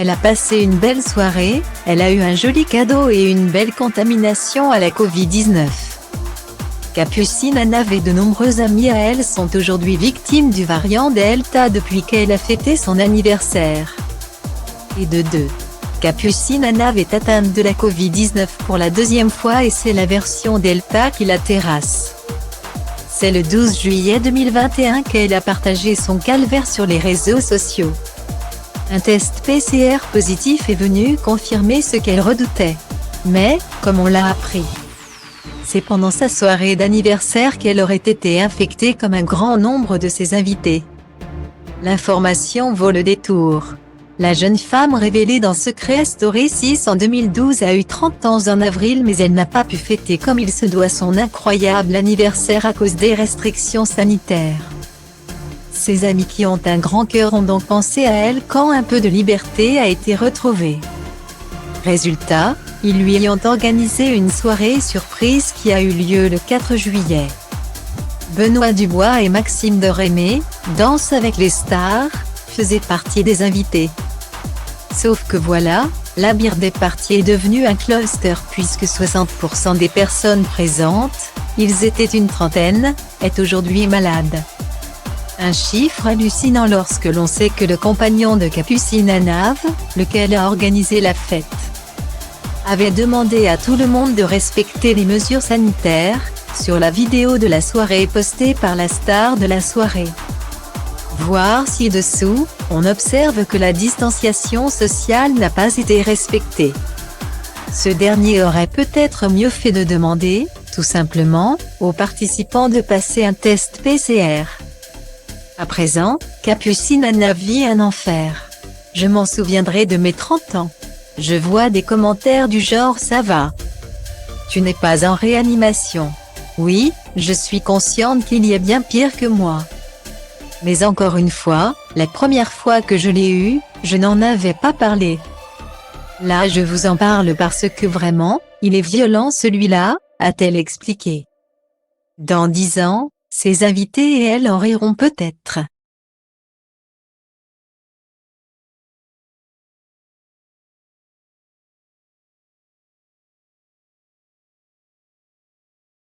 Elle a passé une belle soirée, elle a eu un joli cadeau et une belle contamination à la Covid-19. Capucine Anav et de nombreux amis à elle sont aujourd'hui victimes du variant Delta depuis qu'elle a fêté son anniversaire. Et de deux. Capucine Anav est atteinte de la Covid-19 pour la deuxième fois et c'est la version Delta qui la terrasse. C'est le 12 juillet 2021 qu'elle a partagé son calvaire sur les réseaux sociaux. Un test PCR positif est venu confirmer ce qu'elle redoutait. Mais, comme on l'a appris, c'est pendant sa soirée d'anniversaire qu'elle aurait été infectée comme un grand nombre de ses invités. L'information vaut le détour. La jeune femme révélée dans Secret Story 6 en 2012 a eu 30 ans en avril mais elle n'a pas pu fêter comme il se doit son incroyable anniversaire à cause des restrictions sanitaires. Ses amis qui ont un grand cœur ont donc pensé à elle quand un peu de liberté a été retrouvée. Résultat, ils lui ont organisé une soirée surprise qui a eu lieu le 4 juillet. Benoît Dubois et Maxime Dorémé, Danse avec les stars, faisaient partie des invités. Sauf que voilà, la birthday party est devenue un cluster puisque 60% des personnes présentes, ils étaient une trentaine, est aujourd'hui malade. Un chiffre hallucinant lorsque l'on sait que le compagnon de Capucine Anav, lequel a organisé la fête, avait demandé à tout le monde de respecter les mesures sanitaires, sur la vidéo de la soirée postée par la star de la soirée. Voir ci-dessous, on observe que la distanciation sociale n'a pas été respectée. Ce dernier aurait peut-être mieux fait de demander, tout simplement, aux participants de passer un test PCR. À présent, Capucine Anav vit un enfer. Je m'en souviendrai de mes 30 ans. Je vois des commentaires du genre ça va. Tu n'es pas en réanimation. Oui, je suis consciente qu'il y a bien pire que moi. Mais encore une fois, la première fois que je l'ai eu, je n'en avais pas parlé. Là je vous en parle parce que vraiment, il est violent celui-là, a-t-elle expliqué. Dans 10 ans, ses invités et elle en riront peut-être.